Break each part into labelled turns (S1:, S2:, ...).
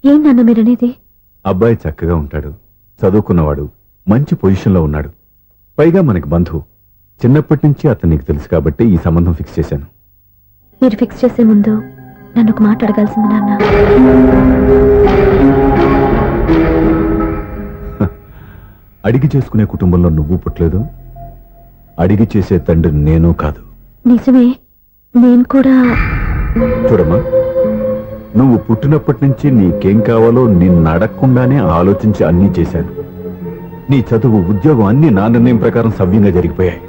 S1: ఏం నాన్న మీరనేది?
S2: అబ్బాయి చక్కగా ఉంటాడు, చదువుకున్నవాడు, మంచి పొజిషన్లో ఉన్నాడు. పైగా మనకి బంధువు. చిన్నప్పటి నుంచి అతను నీకు తెలుసు కాబట్టి ఈ సంబంధం ఫిక్స్ చేశాను.
S1: మీరు ఫిక్స్ చేసే ముందు నన్ను ఒక మాట అడగాల్సింది నాన్న.
S2: అడిగి చేసుకునే కుటుంబంలో నువ్వు పుట్టలేదు, అడిగి చేసే తండ్రి నేను కాదు.
S1: నిజమే, నేను కూడా.
S2: చూడమ్మా, నువ్వు పుట్టినప్పటి నుంచి నీకేం కావాలో నిన్ను అడగకుండానే ఆలోచించి అన్నీ చేశాను. నీ చదువు, ఉద్యోగం అన్నీ నా నిర్ణయం ప్రకారం సవ్యంగా జరిగిపోయాయి.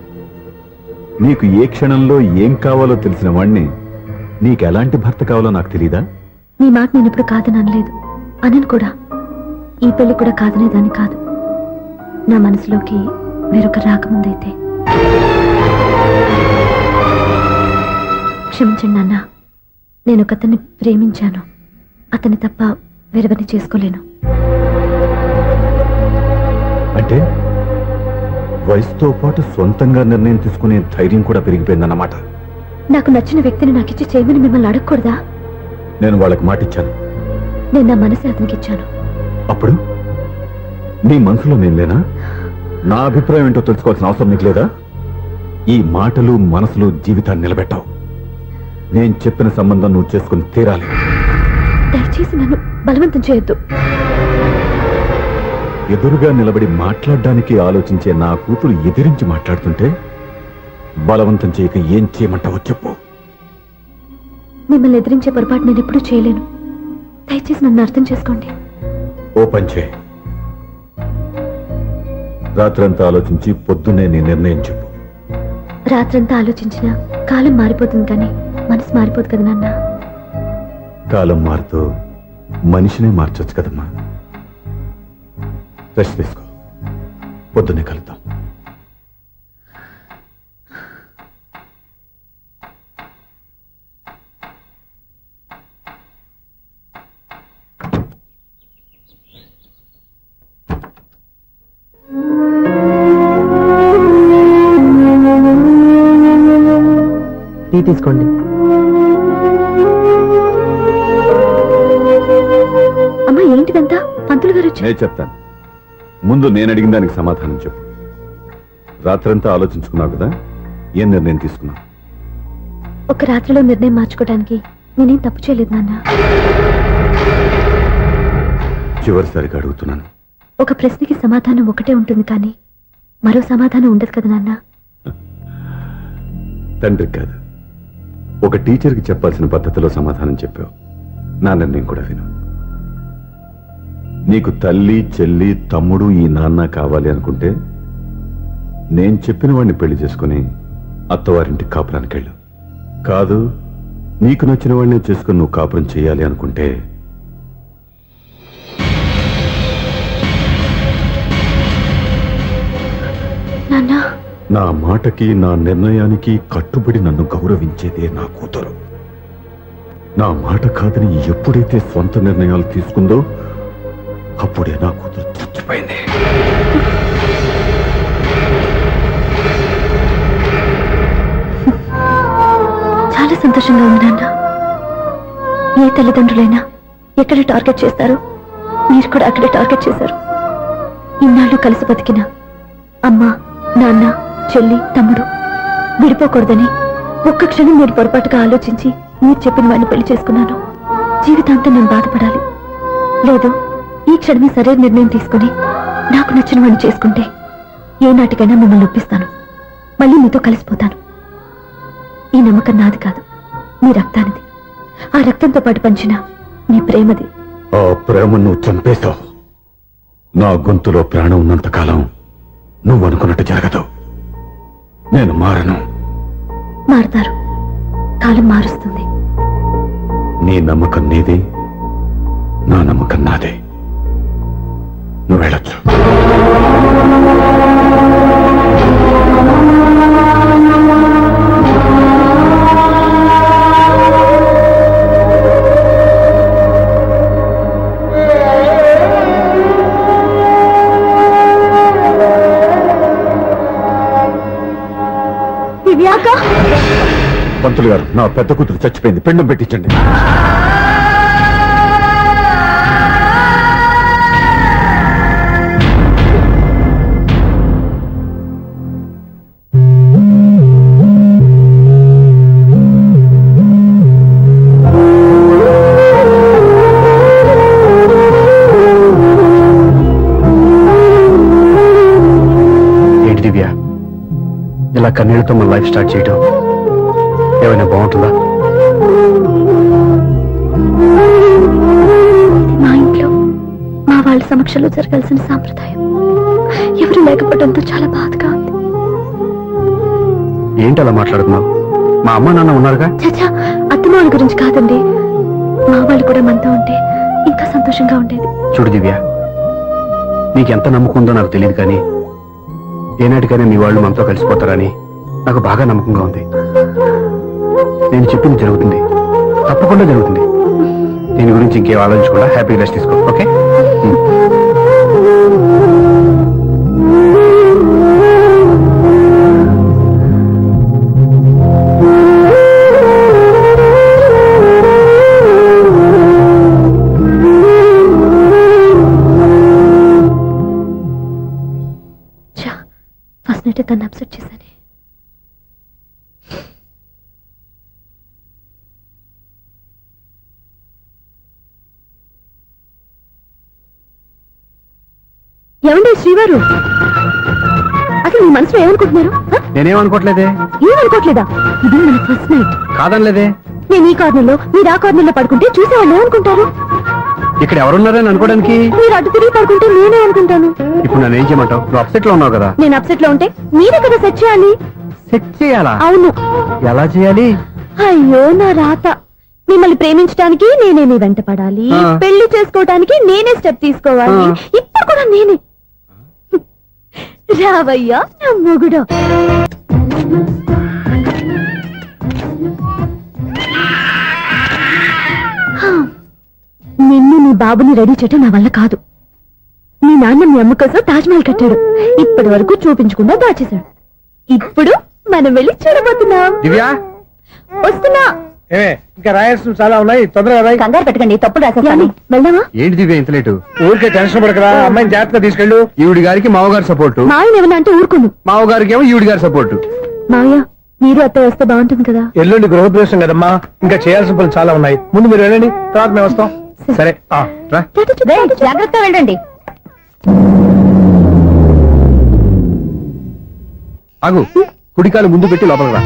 S2: నీకు ఏ క్షణంలో ఏం కావాలో తెలిసిన వాణ్ణి నీకు ఎలాంటి భర్త కావాలో నాకు తెలీదా?
S1: నీ మాట నేను ఎప్పుడు కాదని అనలేదు, అనను కూడా. ఈ పెళ్లి కూడా కాదనేదాన్ని కాదు. నా మనసులోకి వేరొక రాకముందైతే. క్షమించండి నాన్న, నేను ఒకతన్ని ప్రేమించాను. అతన్ని తప్ప వేరెవరిని చేసుకోలేను.
S2: అంటే వయసుతో పాటు సొంతంగా నిర్ణయం తీసుకునే ధైర్యం కూడా పెరిగిపోయిందన్నమాట.
S1: నాకు నచ్చిన వ్యక్తిని నాకిచ్చి చేయమని మిమ్మల్ని అడగకూడదా?
S2: నేను వాళ్ళకి మాట ఇచ్చాను.
S1: నేను నా మనసే అతనికి ఇచ్చాను.
S2: అప్పుడు నీ మనసులో నేను లేనా? నా అభిప్రాయం ఏంటో తెలుసుకోవాల్సిన అవసరం నీకు లేదా? ఈ మాటలు, మనసులు జీవితాన్ని నిలబెట్టావు. నేను చెప్పిన సంబంధం నువ్వు చేసుకుని తీరాలి.
S1: దయచేసి నన్ను బలవంతం చేయొద్దు.
S2: ఎదురుగా నిలబడి మాట్లాడడానికి ఆలోచించే నా కూతురు ఎదిరించి మాట్లాడుతుంటే బలవంతం చేయక ఏం చేయమంటావో చెప్పు.
S1: మిమ్మల్ని ఎదిరించే పొరపాటు నేను ఎప్పుడూ చేయలేను. దయచేసి నన్ను అర్థం చేసుకోండి.
S2: ఓ పని చేయి, రాత్రంతా ఆలోచించి పొద్దున్నే నీ నిర్ణయం చెప్పు.
S1: రాత్రంతా ఆలోచించినా కాలం మారిపోతుంది, కానీ మనసు మారిపోదు కదా నాన్న.
S2: కాలం మారుతూ మనిషినే మార్చొచ్చు కదమ్మా. రెస్ట్ తీసుకో, పొద్దున్నే కలుద్దాం.
S3: టీ తీసుకోండి.
S1: అమ్మా, ఏంటిదంతా? పంతులు గారు వచ్చి.
S2: నేను చెప్తాను, ముందు నేను అడిగిన దానికి సమాధానం చెప్పు. రాత్రంతా ఆలోచించుకున్నావు కదా, ఏం నిర్ణయం తీసుకున్నావు?
S1: ఒక రాత్రిలో నిర్ణయం మార్చుకోవడానికి నేనేం తప్పు చేయలేదు నాన్న.
S2: చివరిసారిగా అడుగుతున్నాను.
S1: ఒక ప్రశ్నకి సమాధానం ఒకటే ఉంటుంది, కానీ మరో సమాధానం ఉండదు కదా నాన్న.
S2: తండ్రికి కాదు, ఒక టీచర్కి చెప్పాల్సిన పద్ధతిలో సమాధానం చెప్పావు. నా నిర్ణయం కూడా విను. నీకు తల్లి, చెల్లి, తమ్ముడు, ఈ నాన్న కావాలి అనుకుంటే నేను చెప్పిన వాడిని పెళ్లి చేసుకుని అత్తవారింటికి కాపురానికి వెళ్ళు. కాదు, నీకు నచ్చిన వాడిని చేసుకుని నువ్వు కాపురం చేయాలి అనుకుంటే
S1: నాన్న,
S2: నా మాటకి, నా నిర్ణయానికి కట్టుబడి నన్ను గౌరవించేదే నా కూతురు. నా మాట కాదని ఎప్పుడైతే సొంత నిర్ణయాలు తీసుకుందో అప్పుడే నా కూతురు చచ్చిపోయింది.
S1: చాలా సంతోషంగా ఉంది నాన్న. ఏ తల్లిదండ్రులైనా ఎక్కడ టార్గెట్ చేస్తారో మీరు కూడా అక్కడే టార్గెట్ చేశారు. ఇన్నాళ్ళు కలిసి బతికిన అమ్మ, నాన్న, చెల్లి, తమ్ముడు విడిపోకూడదని ఒక్క క్షణం నేను పొరపాటుగా ఆలోచించి మీరు చెప్పిన వాడిని పెళ్లి చేసుకున్నాను. జీవితాంతం నేను బాధపడాలి? లేదు, ఈ క్షణమే సరైన నిర్ణయం తీసుకుని నాకు నచ్చిన వాడిని చేసుకుంటే ఏ నాటికైనా మిమ్మల్ని ఒప్పిస్తాను. మళ్ళీ మీతో కలిసిపోతాను. ఈ నమ్మకం నాది కాదు, మీ రక్తానిది. ఆ రక్తంతో పాటు పంచిన మీ ప్రేమది.
S2: ఆ ప్రేమ నువ్వు చంపేశావు. నా గొంతులో ప్రాణం ఉన్నంత కాలం నువ్వు అనుకున్నట్టు జరగదు. నేను మారను.
S1: మారుతారు, కాలం మారుస్తుంది.
S2: నీ నమ్మకం నీది, నా నమ్మకం నాదే. నువ్వు వెళ్ళొచ్చు. పంతులు గారు, నా పెద్ద కూతురు చచ్చిపోయింది, పిండం పెట్టించండి.
S4: కన్నీళ్లతో మన లైఫ్ స్టార్ట్ చేయటం ఏమైనా బాగుంటుందా?
S1: మా ఇంట్లో మా వాళ్ళ సమక్షంలో జరగాల్సిన సాంప్రదాయం ఎవరు లేకపోవడంతో చాలా బాధగా ఉంది.
S4: ఏంటి అలా మాట్లాడుతున్నావు? మా అమ్మ నాన్న ఉన్నారుగా.
S1: చచ్చా, అత్తమాల గురించి కాదండి. మా వాళ్ళు కూడా మనతో ఉంటే ఇంకా సంతోషంగా ఉండేది.
S4: చూడు దివ్య, నీకెంత నమ్మకం ఉందో నాకు తెలియదు, కానీ ఏనాటికైనా మీ వాళ్ళు మనతో కలిసిపోతారని నాకు బాగా నమ్మకంగా ఉంది. నేను చెప్పింది జరుగుతుంది, తప్పకుండా జరుగుతుంది. దీని గురించి ఇంకేం ఆలోచించకుండా హ్యాపీగా రెస్ట్ తీసుకో. ఓకే?
S1: ఫస్ట్ నైట్ తను అప్సెట్ చేశాను. ఏమండి శ్రీవారు, అసలు మీ మనసులో ఏమనుకుంటున్నారు?
S4: నేనేమనుకోవట్లేదే.
S1: ఏమనుకోవట్లేదా? ఇది మన ఫస్ట్ నైట్.
S4: కాదనలేదే.
S1: నేను ఈ కార్నర్లో మీరు ఆ కార్నర్లో పడుకుంటే చూసేవాళ్ళు ఏమనుకుంటారు?
S4: ఇక్కడ ఎవరున్నారని అనుకోవడానికి.
S1: మీరు అటు తిరిగి పడుకుంటే నేనే అనుకుంటాను.
S4: ఇప్పుడు నన్ను ఏం చేయమంటావు? నువ్వు అప్సెట్ లో ఉన్నావు కదా.
S1: నేను అప్సెట్ లో ఉంటే మీరే కదా సెట్ చేయాలి.
S4: సెట్ చేయాలా?
S1: అవును.
S4: ఎలా చేయాలి?
S1: అయ్యో నా రాత. మిమ్మల్ని ప్రేమించడానికి నేనే మీ వెంట పడాలి, పెళ్లి చేసుకోవడానికి నేనే స్టెప్ తీసుకోవాలి. ఇప్పుడు కూడా నేనే. రావయ్యా నా మొగుడు. నిన్ను నీ బాబుని రెడీ చేయటం నా వల్ల కాదు. మీ నాన్న మీ అమ్మ కోసం తాజ్మహల్ కట్టాడు, ఇప్పటి వరకు చూపించకుండా దాచేశాడు. ఇప్పుడు మనం వెళ్ళి చూడబోతున్నాం.
S4: దివ్యా,
S1: వస్తున్నా.
S5: ఇంకా రాయాల్సిన చాలా ఉన్నాయి, తొందరగా రాయి.
S1: కంగారు పెట్టకండి, తప్పుడు రాసేస్తాను. వెళ్దామా?
S4: ఏంటి దివ్య ఇంత లేటు?
S5: ఊరికే టెన్షన్ పడకరా, అమ్మాయిని జాగ్రత్తగా తీసుకెళ్ళు.
S4: ఈవిడి గారికి మావగారు సపోర్టు,
S1: మాయన ఏమన్నా అంటే ఊరుకుండు.
S4: మావగారికి ఏమో ఈవిడి గారి సపోర్టు.
S1: మావయ్య, మీరు అత్తయ్య వస్తే బాగుంటుంది కదా.
S5: ఎల్లుండి గృహప్రవేశం కదమ్మా, ఇంకా చేయాల్సిన పనులు చాలా ఉన్నాయి. ముందు మీరు వెళ్ళండి, తర్వాత మేము వస్తాం.
S4: సరే రా.
S1: జాగ్రత్తగా వెళ్ళండి.
S4: ఆగు, కుడికాలు ముందు పెట్టి లోపల రా.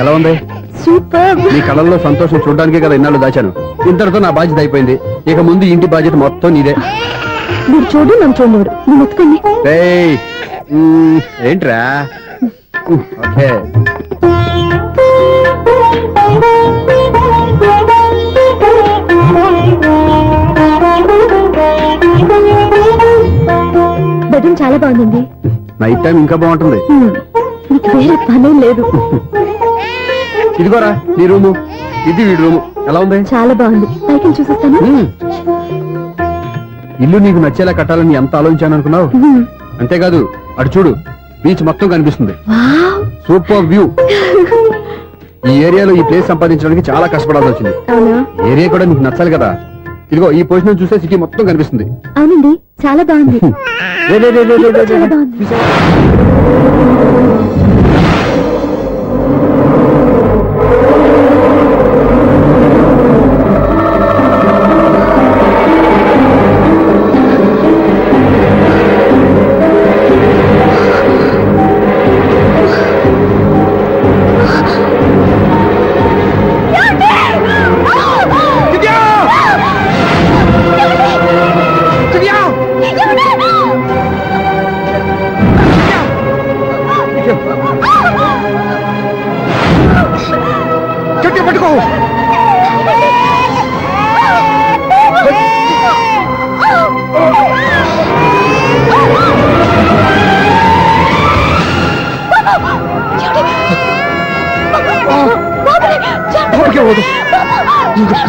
S4: ఎలా ఉంది?
S1: సూపర్.
S4: నీ కళ్ళల్లో సంతోషం చూడడానికే కదా ఇన్నాళ్ళు దాచాను. ఇంతటితో నా బాధ్యత అయిపోయింది. ఇక ముందు ఇంటి బాధ్యత మొత్తం నీదే.
S1: మీరు చూడు, నన్ను చూడలేడు. నేను ఎత్తుకోండి.
S4: ఏయ్, ఏంట్రా? ఓకే.
S1: బెడ్రూమ్ చాలా బాగుందండి.
S4: నైట్ టైం ఇంకా బాగుంటుంది.
S1: మీకు వేరే పనేం లేదు.
S4: ఇదిగోరా నీ రూము, ఇది వీడి రూము. ఎలా ఉంది?
S1: చాలా బాగుంది. పైకి చూసేస్తాను.
S4: ఇల్లు నీకు నచ్చేలా కట్టాలని ఎంత ఆలోచించాను అనుకున్నావు? అంతేకాదు, అటు చూడు, బీచ్ మొత్తం కనిపిస్తుంది. Super view. ఈ ఏరియాలో ఈ ప్లేస్ సంపాదించడానికి చాలా కష్టపడాల్సి వచ్చింది.
S1: అవునా?
S4: ఏరియా కూడా నీకు నచ్చాలి కదా. ఇదిగో ఈ పొజిషన్ చూసే సిటీ మొత్తం కనిపిస్తుంది.
S1: అవునండి, చాలా బాగుంది. చాలా బాగుంది.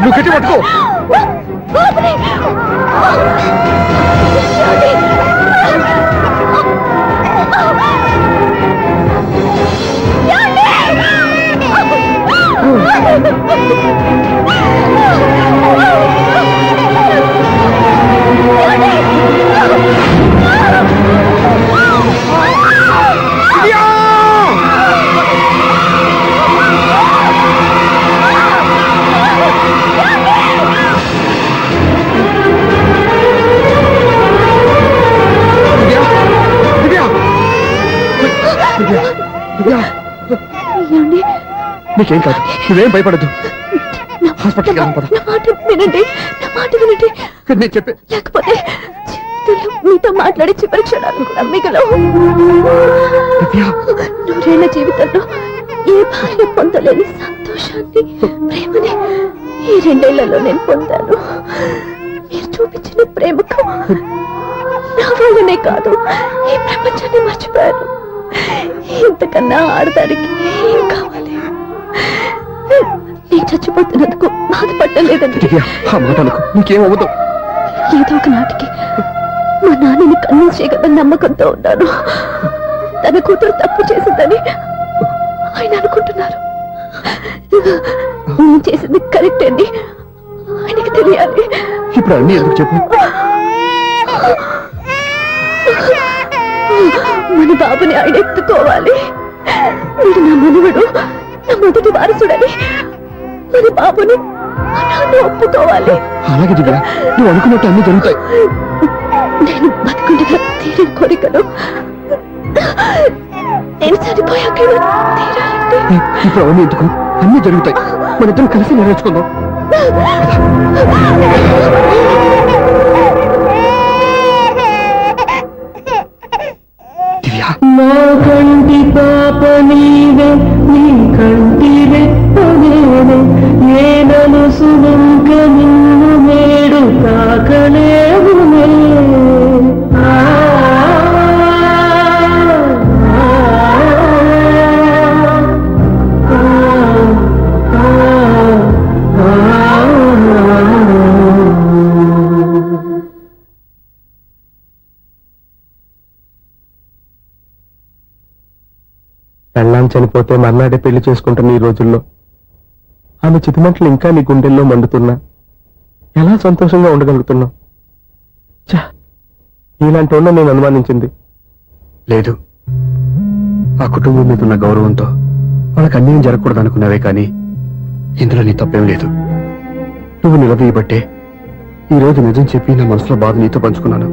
S4: నువ్వు గట్టి పట్టుకో. నీకేం కాదు, నువ్వేం భయపడద్దు. హాస్పిటల్కి వెళ్దాం పద.
S1: నా మాట వినండి, నా మాట వినండి.
S4: నేను చెప్పే
S1: లేకపోతే జీవితంలో మీతో మాట్లాడి చివరి క్షణాలు కూడా మిగలవు.
S4: దివ్య,
S1: నూరేళ్ల జీవితంలో ఏ భార్య పొందలేని సంతోషాన్ని, ప్రేమని ఈ 2 ఏళ్లలో నేను పొందాను. మీరు చూపించిన ప్రేమకు నా వాళ్ళనే కాదు, ఈ ప్రపంచాన్ని మర్చిపోయాను. ఇంతకన్నా ఆడదానికి ఏం కావాలి? నేను చచ్చిపోతున్నందుకు బాధపడలేదండి.
S4: దివ్య, ఆ మాట అనుకో, నీకేం అవ్వదు.
S1: ఏదో ఒక నాటికి మా నాన్నని కన్విన్స్ చేయగల నమ్మకంతో ఉన్నాను. తన కూతురు తప్పు చేసిందని ఆయన అనుకుంటున్నారు. నేను చేసింది కరెక్ట్ అని ఆయనకి తెలియాలి.
S4: ఇప్పుడు అన్నీ ఎందుకు చెప్పు.
S1: మన బాబుని ఆయన ఎత్తుకోవాలి. వీడు నా మనవడు, నా మొదటి వారసుడని మన బాబుని మా నాన్న ఒప్పుకోవాలి.
S4: అలాగే దివ్య, నువ్వు అనుకున్నట్టు అన్ని జరుగుతాయి.
S1: నేను బతుకుండగా తీరిన కోరికలు నేను చనిపోయాక తీరాలంటే
S4: ఇప్పుడు అవన్నీ ఎందుకు, అన్ని జరుగుతాయి. మన ఇద్దరం కలిసి నెరవేర్చుకుందాం. దివ్య,
S3: నా కంటి పాప నీవే, నీ కంటి రెప్ప నేనే, ఏ నలుసు వెంక నిన్ను నేడు తాకలేవునే. పెళ్ళాం చనిపోతే మర్నాడే పెళ్లి చేసుకుంటున్న ఈ రోజుల్లో ఆమె చితిమంటలు ఇంకా నీ గుండెల్లో మండుతున్నా ఎలా సంతోషంగా ఉండగలుగుతున్నావు? ఛ, ఇలాంటి వాళ్ళ నేను అనుమానించింది.
S4: లేదు, ఆ కుటుంబం మీద ఉన్న గౌరవంతో వాళ్ళకి అన్యాయం జరగకూడదు అనుకున్నావే కానీ ఇందులో నీ తప్పేం లేదు. నువ్వు నిలదీయబట్టే ఈ రోజు నిజం చెప్పి నా మనసులో బాధ నీతో పంచుకున్నాను.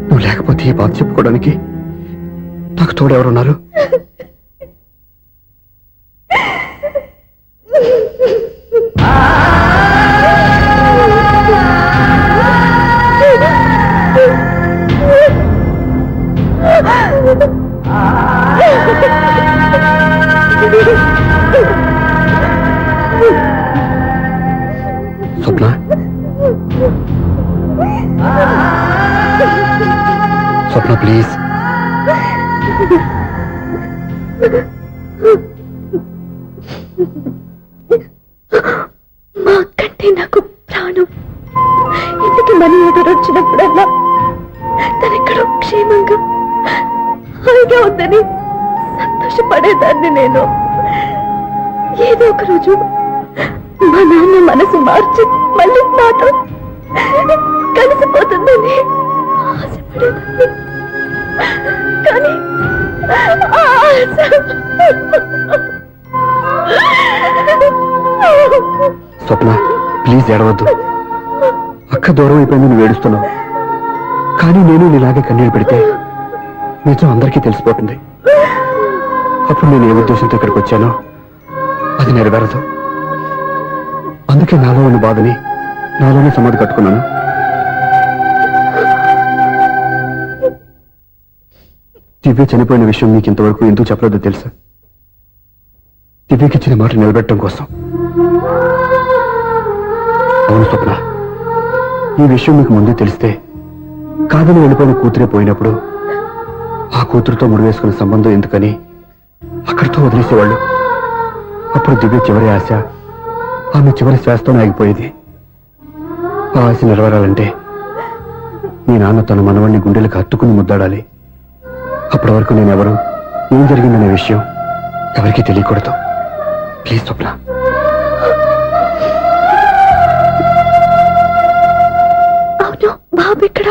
S4: నువ్వు లేకపోతే ఈ బాధ చెప్పుకోవడానికి నాకు తోడెవరున్నారు? స్వప్న, స్వప్న ప్లీజ్.
S1: మా కంటే నాకు ప్రాణం. ఇంటికి మనీ ఆర్డర్ వచ్చినప్పుడల్లా తనెక్కడో క్షేమంగా హాయిగా ఉందని సంతోషపడేదాన్ని నేను. ఏదో ఒక రోజు మా నాన్న మనసు మార్చి మళ్ళీ నాతో కలిసిపోతుందని ఆశపడేదాన్ని. కానీ ఆ ఆశ
S4: స్వప్న ప్లీజ్ ఏడవద్దు. అక్క దూరం అయిపోయింది, నువ్వు ఏడుస్తున్నావు. కానీ నేను నీలాగే కన్నీళ్ళు పెడితే నిజం అందరికీ తెలిసిపోతుంది. అప్పుడు నేను ఏ ఉద్దేశంతో ఇక్కడికి వచ్చానో అది నెరవేరదు. అందుకే నాలో ఉన్న బాధని నాలోనే సమాధి కట్టుకున్నాను. దివ్య చనిపోయిన విషయం నీకు ఇంతవరకు ఎందుకు చెప్పలేదో తెలుసా? దివ్యకి ఇచ్చిన మాట నిలబెట్టడం కోసం. అవును స్వప్న, ఈ విషయం మీకు ముందే తెలిస్తే కాదని వెళ్ళిపోయిన కూతురే పోయినప్పుడు ఆ కూతురుతో ముడివేసుకున్న సంబంధం ఎందుకని అక్కడితో వదిలేసేవాళ్ళు. అప్పుడు దివ్య చివరి ఆశ ఆమె చివరి శ్వాసతోనే ఆగిపోయేది. ఆ ఆశ నెరవేరాలంటే మీ నాన్న తన మనవణ్ణి గుండెలకు హత్తుకుని ముద్దాడాలి. అప్పటి వరకు నేను ఎవరు, ఏం జరిగిందనే విషయం ఎవరికీ తెలియకూడదు. ప్లీజ్ స్వప్న.
S1: అవును, బాబు ఇక్కడ.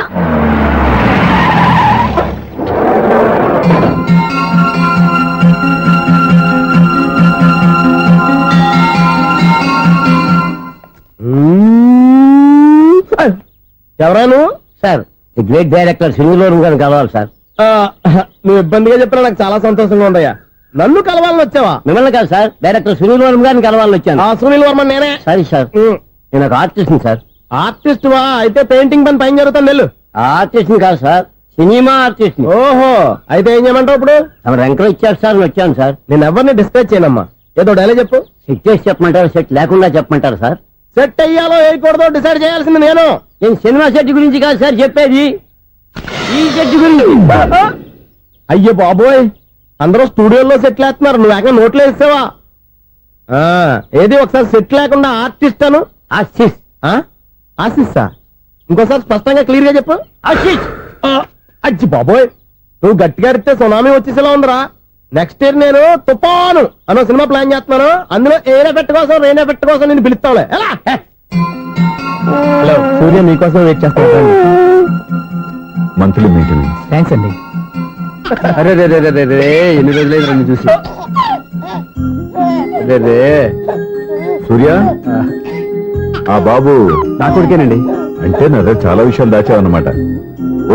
S3: ఎవరాను?
S6: సార్ ది గ్రేట్ డైరెక్టర్ సింగులూరు గారిని కలవాలి సార్.
S3: నువ్వు ఇబ్బందిగా చెప్పినా నాకు చాలా సంతోషంగా ఉందయ్యా. నన్ను కలవాలని వచ్చావా?
S6: మిమ్మల్ని కాదు సార్, డైరెక్టర్ సునీల్ వర్మ గారిని కలవాలని వచ్చాను.
S3: ఆ సునీల్ వర్మ నేనే.
S6: సారీ సార్, నేను ఒక ఆర్టిస్ట్ సార్.
S3: ఆర్టిస్ట్ వా? అయితే పెయింటింగ్ పని పైన జరుగుతుంది వెళ్ళు.
S6: ఆర్టిస్ట్ కాదు సార్, సినిమా ఆర్టిస్ట్.
S3: ఓహో, అయితే ఏం చేయమంటావు ఇప్పుడు?
S6: తమ రంకలు ఇచ్చారు సార్, వచ్చాను సార్.
S3: నేను ఎవరిని డిస్కస్ చేయనమ్మా, ఏదో డైలాగ్ చెప్పు.
S6: సెట్ చేసి చెప్పమంటారు, సెట్ లేకుండా చెప్పమంటారు సార్?
S3: సెట్ అయ్యాలో వేయకూడదో డిసైడ్ చేయాల్సింది నేను.
S6: నేను సినిమా సెట్ గురించి కాదు సార్ చెప్పేది, ఈ సెట్ గురించి.
S3: అయ్యో బాబోయ్, అందరూ స్టూడియోలో సెట్ లేస్తున్నారు, నువ్వు ఏకంగా నోట్లో వేస్తావా? ఏది ఒకసారి సెట్ లేకుండా ఆర్టిస్ట్ అను.
S6: ఆర్టిస్ట్.
S3: ఆశిస్సా? ఇంకోసారి స్పష్టంగా క్లియర్ గా చెప్పు.
S6: ఆర్టిస్ట్.
S3: అచ్చి బాబోయ్, నువ్వు గట్టిగా అడిగితే సునామీ వచ్చేసేలా ఉందిరా. నెక్స్ట్ ఇయర్ నేను తుఫాను అనో సినిమా ప్లాన్ చేస్తున్నాను, అందులో ఎయిర్ ఎఫెక్ట్ కోసం రెయిన్ ఎఫెక్ట్ కోసం నేను పిలుస్తావులే. ఎలా? హలో సూర్య, మీకోసం వెయిట్ చేస్తాను.
S2: Monthly maintenance.
S3: థ్యాంక్స్ అండి.
S4: అరే రే రే రే రే, ఎన్ని రోజులైంది నన్ను చూసి. అరే రే,
S2: సూర్య, ఆ బాబు
S4: నా కొడుకేనండి.
S2: అంటే నా దగ్గర చాలా విషయాలు దాచావన్నమాట.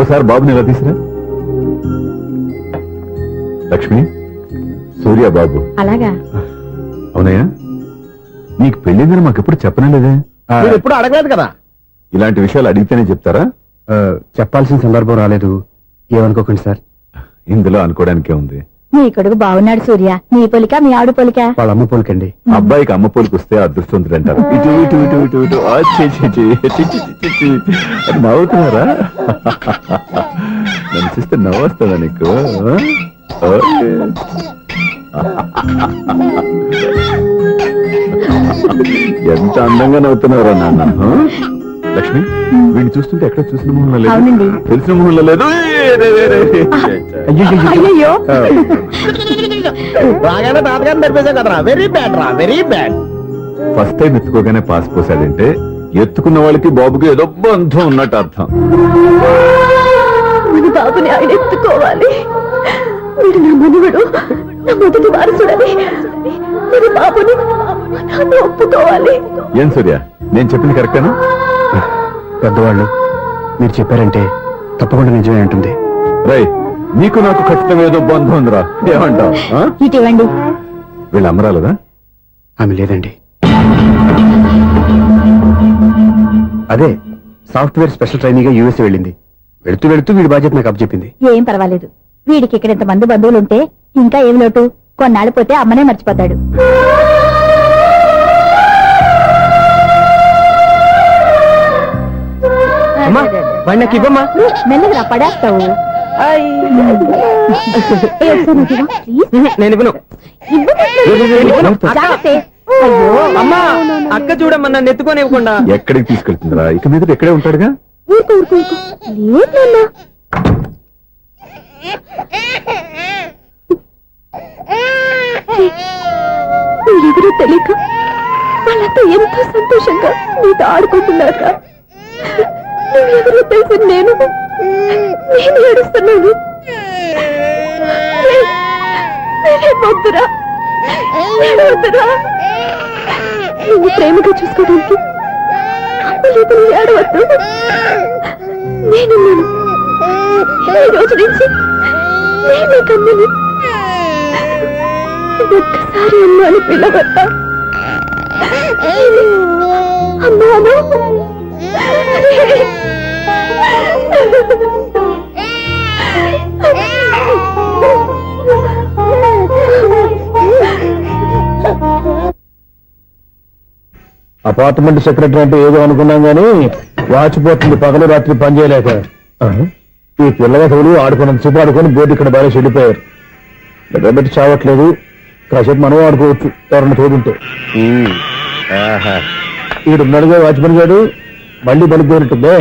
S2: ఓసారి బాబుని ఇలా తీసురా. లక్ష్మి, సూర్య బాబు.
S1: అలాగా?
S2: అవునయ్యా, నీకు పెళ్ళిందని మాకెప్పుడు చెప్పనలేదే.
S3: మీరు ఎప్పుడు అడగలేదు కదా.
S2: ఇలాంటి విషయాలు అడిగితేనే చెప్తారా?
S4: చెప్పాల్సిన సందర్భం రాలేదు, ఏమనుకోకండి సార్.
S2: ఇందులో అనుకోవడానికే ఉంది.
S1: నీ కొడుకు బాగున్నాడు సూర్య. నీ పొలిక మీ ఆవిడ పొలిక?
S4: వాళ్ళ అమ్మ పోలికండి.
S2: అబ్బాయికి అమ్మ పోలికి వస్తే అదృష్టవంతుడు అంటారు. ఇటు ఇటు ఇటు ఇటు ఇటు ఆ, ఛీ, ఛీ, ఛీ, ఛీ, ఛీ, ఛీ, ఛీ. అది నవ్వుతున్నారా? నన్ను చూస్తే నవ్వు వస్తుందా నీకు? ఓకే. ఎంత అందంగా నవ్వుతున్నారా నాన్న. లక్ష్మి, వీడిని చూస్తుంటే ఎక్కడ చూసిన మొహంలో లేదు,
S1: అవునండి.
S2: తెలిసిన మొహంలో లేదు.
S1: అయ్యో,
S3: రాగానే తాతగారిని తెరిపేశాం కదరా. వెరీ బ్యాడ్ రా, వెరీ బ్యాడ్.
S2: ఫస్ట్ టైం ఎత్తుకోగానే పాస్ పోసాడంటే ఎత్తుకున్న వాళ్ళకి బాబుకి ఏదో బంధం ఉన్నట్టు అర్థం.
S1: మన బాబుని ఆయన ఎత్తుకోవాలి. వీడు నా మనవడు, నా మొదటి వారసుడని మన బాబుని మా నాన్న ఒప్పుకోవాలి.
S2: ఏం సూర్య, నేను చెప్పింది కరెక్టేనా?
S4: పెద్దవాళ్ళు మీరు చెప్పారంటే తప్పకుండా నిజమే ఉంటుంది.
S2: రై, నీకు నాకు ఖచ్చితంగా ఏదో బంధం ఉందిరా, ఏమంటావు?
S1: ఇటీవండి.
S2: వీళ్ళు అమ్మరాలదా?
S4: ఆమె లేదండి. అదే సాఫ్ట్వేర్ స్పెషల్ ట్రైనింగ్ గా యూఎస్ వెళ్ళింది. వెళుతూ వెళుతూ వీడి బాధ్యత నాకు అప్పచెప్పింది.
S1: ఏం పర్వాలేదు, వీడికి ఇక్కడ ఇంతమంది బంధువులుంటే ఇంకా ఏం లోటు. కొన్నాళ్ళు పోతే అమ్మనే మర్చిపోతాడు.
S3: అమ్మా, వాడిని నాకు ఇవ్వమ్మా.
S1: మెల్లగా పడేస్తావు.
S3: నేను ఇవ్వను. అమ్మా, అక్క చూడమ్మా, నన్ను ఎత్తుకొని ఇవ్వకుండా.
S2: ఎక్కడికి తీసుకెళ్తుందిరా? ఇక మీద ఇక్కడే ఉంటాడుగా.
S1: ఊరుకో ఊరుకో ఊరుకో. లేదు నాన్న. మీరెవరో తెలియక వాళ్ళంతా ఎంతో సంతోషంగా మీతో ఆడుకుంటున్నారా? నువ్వెవరో తెలిసి నేను ఏడుస్తున్నాను. వద్దురా, వద్దురా. నువ్వు ప్రేమగా చూసుకోవడానికి నువ్వు ఏడవద్దు. నేనున్నాను. ఈ రోజు నుంచి నేనే కన్నని. ఒక్కసారి అమ్మ అని పిల్లవద్దా? అమ్మాను.
S3: అపార్ట్మెంట్ సెక్రటరీ అంటే ఏదో అనుకున్నాం గానీ వాచిపోతుంది పగలు రాత్రి పని చేయలేక. ఈ పిల్లవసలు ఆడుకున్నంత సేపు ఆడుకొని బోర్డు ఇక్కడ బాగా చెడిపోయారు. నిద్రబెట్టి చావట్లేదు, కాసేపు మనం ఆడుకోవచ్చు ఎవరన్నా తోడుంటే. ఈడున్నాడుగా వాచ్మెన్ గారు, మళ్ళీ బలిపోయినట్టుందే.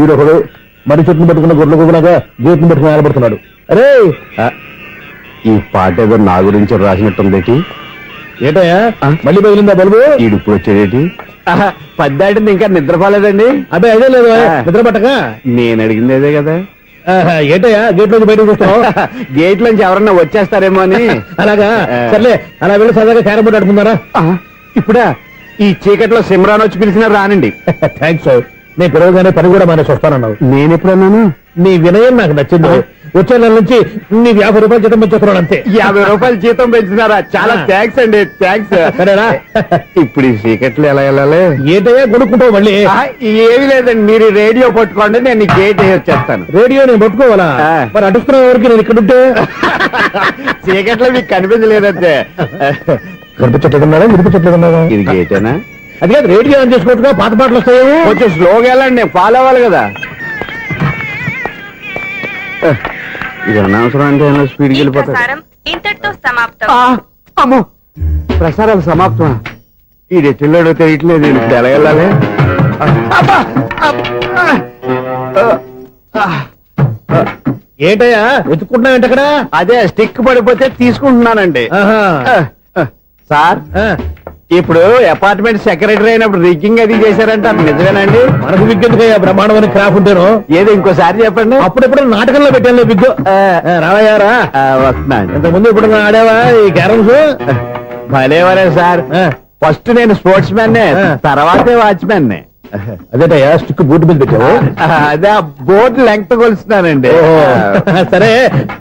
S3: ఈడొకడు మరి చెట్టును పట్టుకున్న గొడ్ల కుదనగా గేట్ని పట్టుకుని ఆడబడుతున్నాడు. అరే,
S4: ఈ పాట ఏదో నా గురించి రాసినట్టుంది.
S3: ఏటయ్యా మళ్ళీ బదిలిందా బలుబు?
S4: ఈడు ఇప్పుడు వచ్చేదేటి? పద్దాటింది ఇంకా నిద్రపోలేదండి.
S3: అదే అదే లేదు నిద్ర పట్టక.
S4: నేను అడిగింది అదే కదా.
S3: ఏటయ్యా గేట్ నుంచి బయటకు చూస్తావు?
S4: గేట్ నుంచి ఎవరన్నా వచ్చేస్తారేమో అని.
S3: అలాగా, సర్లే అలా వెళ్ళి సరదాగా క్యారం బోర్డు ఆడుకుందారా?
S4: ఇప్పుడా ఈ చీకట్లో సిమ్రాన్ వచ్చి పిలిచినా రానండి.
S3: థ్యాంక్స్. నేను పిలవగానే పని కూడా మానేసి వస్తానన్నావు.
S4: నేను ఎప్పుడన్నాను?
S3: నీ వినయం నాకు నచ్చింది.
S5: వచ్చే నెల నుంచి నీకు 50 రూపాయలు జీతం పెంచుతున్నాడు అంతే.
S4: 50 రూపాయలు జీతం పెంచినారా? చాలా థ్యాంక్స్ అండి, థ్యాంక్స్.
S5: సరేనా?
S4: ఇప్పుడు ఈ చీకట్లు ఎలా వెళ్ళాలి?
S5: ఏంటయ్యా కొనుక్కుంటావు మళ్ళీ?
S4: ఏమి లేదండి, మీరు రేడియో పట్టుకోండి, నేను ఈ గేట్ వచ్చేస్తాను.
S5: రేడియో నేను పట్టుకోవాలా?
S4: ఆ.
S5: మరి అడుస్తున్న వరకు నేను ఇక్కడ ఉంటే
S4: చీకట్లో మీకు కనిపించలేదంటే.
S5: కనిపించట్లేదన్నారా వినిపించట్లేదన్నారా?
S4: ఇది గేటేనా?
S5: అది కాదు, రేడియో ఆన్ చేసుకోవచ్చుగా, పాత పాటలు వస్తాయేమో.
S4: కొంచెం స్లోగా వెళ్ళండి, ఫాలో అవ్వాలి కదా. ఇది అనవసరం అంటే స్పీడ్కి వెళ్ళిపోతాడు.
S7: ప్రసారం ఇంతటితో సమాప్తం.
S4: అమ్మో, ప్రసారాలు సమాప్తమా? ఈ రెట్టిల్లాడో తెలియట్లేదు, ఇప్పుడు ఎలా వెళ్ళాలి? అబ్బా!
S5: ఏంటయ్యా వెతుక్కుంటున్నావు ఏంటక్కడ?
S4: అదే స్టిక్ పడిపోతే తీసుకుంటున్నానండి.
S5: ఆహా.
S4: సార్,
S5: ఆ,
S4: ఇప్పుడు అపార్ట్మెంట్ సెక్రటరీ అయినప్పుడు రిగ్గింగ్ అది చేశారంట, నిజమేనండి?
S5: మనకు విగ్గెందుకయ్యా బ్రహ్మాండమైన క్రాఫ్ ఉంటాను.
S4: ఏదో ఇంకోసారి చెప్పండి.
S5: అప్పుడెప్పుడు నాటకంలో పెట్టాను విగ్గు. రావయ్యారా?
S4: వస్తున్నాను.
S5: ఇంత ముందు ఇప్పుడు ఆడావా ఈ క్యారమ్స్?
S4: భలేవరే సార్, ఫస్ట్ నేను స్పోర్ట్స్ మ్యాన్, తర్వాతే వాచ్మెన్.
S5: అదేటయ్యా స్టిక్ బూట్ మీద పెట్టావు.
S4: అదే బోర్డు లెంగ్త్ కొలుస్తున్నానండి.
S5: సరే,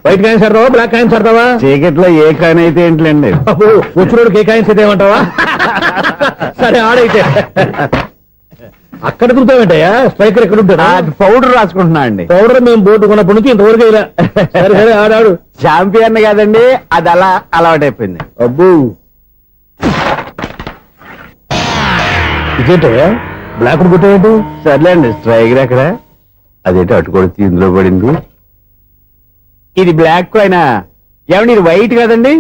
S5: వైట్ కాయిన్స్ ఆడతావా బ్లాక్ కాయిన్స్ ఆడతావా?
S4: చీకట్లో ఏ కాని అయితే ఏంటండి?
S5: వచ్చినోడు ఏ కాయిన్స్ అయితే ఏమంటావా? సరే ఆడైతే. అక్కడ తిరుగుతావేంటయ్యా? స్ట్రైకర్ ఎక్కడ ఉంటాడా?
S4: పౌడర్ రాసుకుంటున్నా అండి.
S5: పౌడర్ మేము బోర్డు కొన్నప్పటి నుంచి ఇంతవరకు ఇలా. సరే సరే ఆడాడు.
S4: చాంపియన్ కాదండి, అది అలా అలవాటైపోయింది.
S5: అబ్బు, ఇదేంటయ్యా బ్లాక్ కొట్టేయండి.
S4: సర్లేండి, స్ట్రైకర్ ఎక్కడ? అదేంటి అటుకొడితే ఇందులో పడింది. ఇది బ్లాక్ అయినా ఏమండి, ఇది వైట్ కదండి?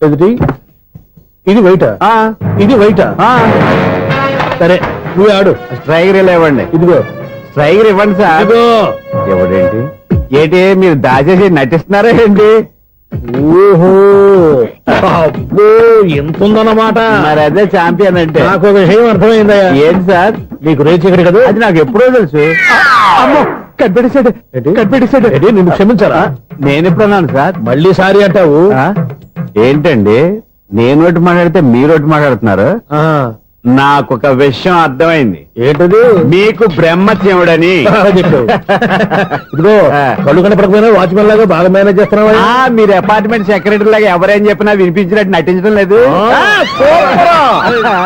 S5: ఎదుటి ఇది వైటా?
S4: ఆ,
S5: ఇది వైటా?
S4: ఆ.
S5: సరే నువ్వు ఆడు.
S4: స్ట్రైకర్ ఇలా ఇవ్వండి.
S5: ఇదిగో
S4: స్ట్రైకర్ ఇవ్వండి సార్.
S5: ఇదిగో.
S4: ఎవడేంటి ఏంటి మీరు దాచేసి నటిస్తున్నారా ఏంటి?
S5: ఓహో, అబ్బో ఎంత ఉందన్నమాట.
S4: మరి అదే చాంపియన్ అంటే.
S5: నాకు ఒక విషయం అర్థమైందయ్యా.
S4: ఏంటి సార్?
S5: నీకు రేచి ఇక్కడ కదా?
S4: అది నాకు ఎప్పుడో తెలుసు. అమ్మో, కనిపెట్టేశాడు, కనిపెట్టేశాడు.
S5: ఏంటి, నిన్ను క్షమించారా?
S4: నేను ఎప్పుడన్నాను సార్?
S5: మళ్ళీ సారీ అంటావు?
S4: ఆ? ఏంటండి, నేను ఒకటి మాట్లాడితే మీరు ఒకటి మాట్లాడుతున్నారు.
S5: ఆ,
S4: నాకు ఒక విషయం అర్థమైంది.
S5: ఏంటది?
S4: మీకు బ్రహ్మత్యముడని.
S5: బాగా చెప్పావు. ఇదిగో, కళ్ళు కనపడకపోయినా వాచ్మెన్ లాగా బాగా మేనేజ్ చేస్తున్నావా?
S4: ఆ, మీరు అపార్ట్మెంట్ సెక్రటరీ లాగా ఎవరేం చెప్పినా వినిపించినట్టు నటించడం లేదు.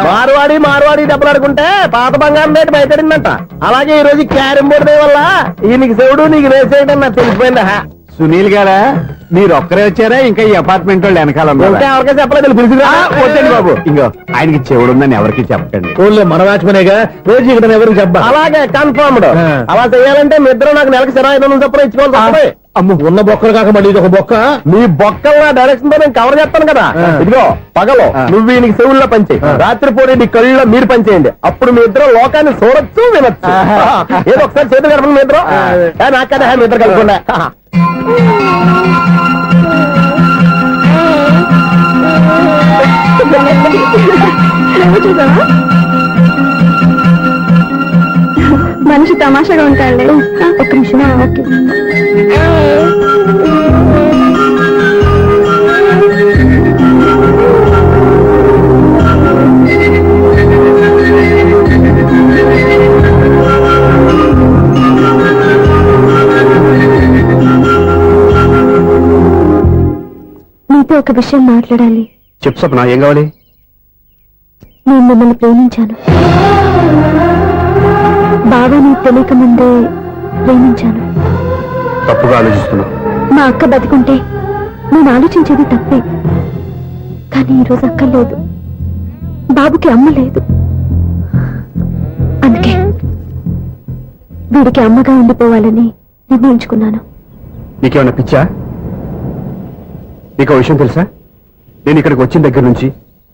S5: మార్వాడి మార్వాడి దెబ్బలాడుకుంటే పాత బంగారం రేటు బయటడిందంట. అలాగే ఈ రోజు క్యారం బోర్డు వల్ల ఈయనకి శివుడు నీకు రేసేయడం నాకు తెలిసిపోయిందా?
S4: సునీల్ గారా, మీరు ఒక్కరే వచ్చారా? ఇంకా ఈ అపార్ట్మెంట్ వాళ్ళు వెనకాల ఉన్నారా?
S5: ఇంకా ఎవరికీ చెప్పలేదు, పిలిచిరా.
S4: వద్దండి బాబు, ఇంకో ఆయనకి చెవుడు ఉందని ఎవరికి చెప్పకండి.
S5: ఊళ్ళో మన వాచ్మనేగా రోజు ఇక్కడ ఎవరికి చెప్పా. అలాగే కన్ఫర్మ్డ్. అలా చేయాలంటే మీ ఇద్దరు నాకు నెలకి 500 చొప్పున ఇచ్చుకోవాలి. అమ్మ, ఉన్న బొక్కలు కాక మళ్ళీ ఇది ఒక బొక్క. మీ బొక్కల డైరెక్షన్ తో నేను కవర్ చేస్తాను కదా. ఇదిగో, పగలు నువ్వు ఈయనకి చెవుల్లో పనిచేయి, రాత్రి పూట నీ కళ్ళలో మీరు పనిచేయండి. అప్పుడు మీ ఇద్దరు లోకాన్ని చూడొచ్చు, వినొచ్చు. ఏదో ఒకసారి చేతులు కలపండి మీ ఇద్దరు. నాకదే మీ ఇద్దరు కలుపుకుండా.
S1: మనిషి తమాషాగా ఉంటాడు. ఒక్క నిమిషం. ఓకే. నీతో ఒక విషయం మాట్లాడాలి.
S4: చెప్పు సప్న, ఏం కావాలి?
S1: నేను మిమ్మల్ని ప్రేమించాను. బాగా నీకు తెలియక ముందే ప్రేమించాను.
S4: తప్పుగా ఆలోచిస్తున్నా.
S1: మా అక్క బతికుంటే నేను ఆలోచించేది తప్పే. కానీ ఈరోజు అక్క లేదు, బాబుకి అమ్మ లేదు. అందుకే వీడికి అమ్మగా ఉండిపోవాలని నిర్ణయించుకున్నాను.
S4: నీకేమన్నా పిచ్చా? నీకు విషయం తెలుసా? నేను ఇక్కడికి వచ్చిన దగ్గర నుంచి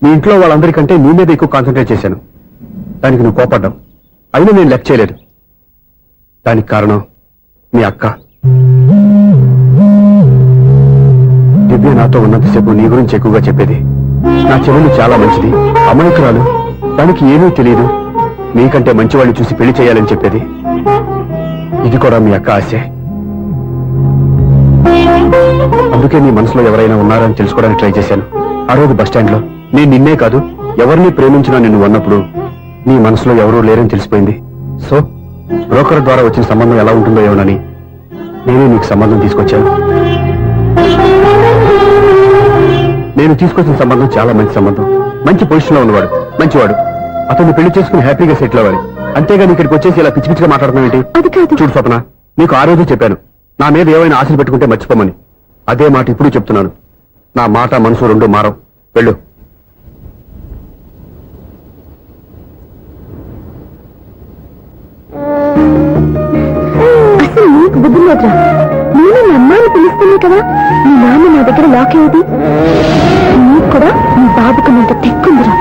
S4: మీ ఇంట్లో వాళ్ళందరికంటే నీ మీద ఎక్కువ కాన్సన్ట్రేట్ చేశాను. దానికి నువ్వు కోపడ్డావు, అయినా నేను లెక్క చేయలేదు. దానికి కారణం మీ అక్క. దివ్య నాతో ఉన్నంతసేపు నీ గురించి ఎక్కువగా చెప్పేది. నా చెవులు చాలా మంచిది, అమాయకురాలు, దానికి ఏమీ తెలియదు, నీకంటే మంచివాళ్ళని చూసి పెళ్లి చేయాలని చెప్పేది. ఇది కూడా మీ అక్క ఆశే. అందుకే నీ మనసులో ఎవరైనా ఉన్నారని తెలుసుకోవడానికి ట్రై చేశాను. ఆ రోజు బస్టాండ్ లో నేను నిన్నే కాదు ఎవరిని ప్రేమించినా నిన్ను అన్నప్పుడు నీ మనసులో ఎవరూ లేరని తెలిసిపోయింది. సో బ్రోకర్ ద్వారా వచ్చిన సంబంధం ఎలా ఉంటుందో ఏమోనని నేనే నీకు సంబంధం తీసుకొచ్చాను. నేను తీసుకొచ్చిన సంబంధం చాలా మంచి సంబంధం. మంచి పొజిషన్ లో ఉన్నవాడు, మంచివాడు. అతన్ని పెళ్లి చేసుకుని హ్యాపీగా సెటిల్ అవ్వాలి. అంతేగాని ఇక్కడికి వచ్చేసి ఇలా పిచ్చి పిచ్చిగా మాట్లాడడం ఏంటి?
S1: అది కాదు.
S4: చూడు స్వప్న, నీకు ఆ రోజు చెప్పాను నా మీద ఏమైనా ఆశలు పెట్టుకుంటే మర్చిపోమని. అదే మాట ఇప్పుడు చెప్తున్నాను. నా మాట మనసు రెండు మారవు. వెళ్ళు.
S1: అసలు నీకు బుద్ధి లేదురా. నేను మీ అమ్మాయిని పిలుస్తానే కదా మీ నాన్న నా దగ్గర లాక్ అయ్యేది. నీకు కూడా నీ బాబుకున్నంత తెక్కుందిరా.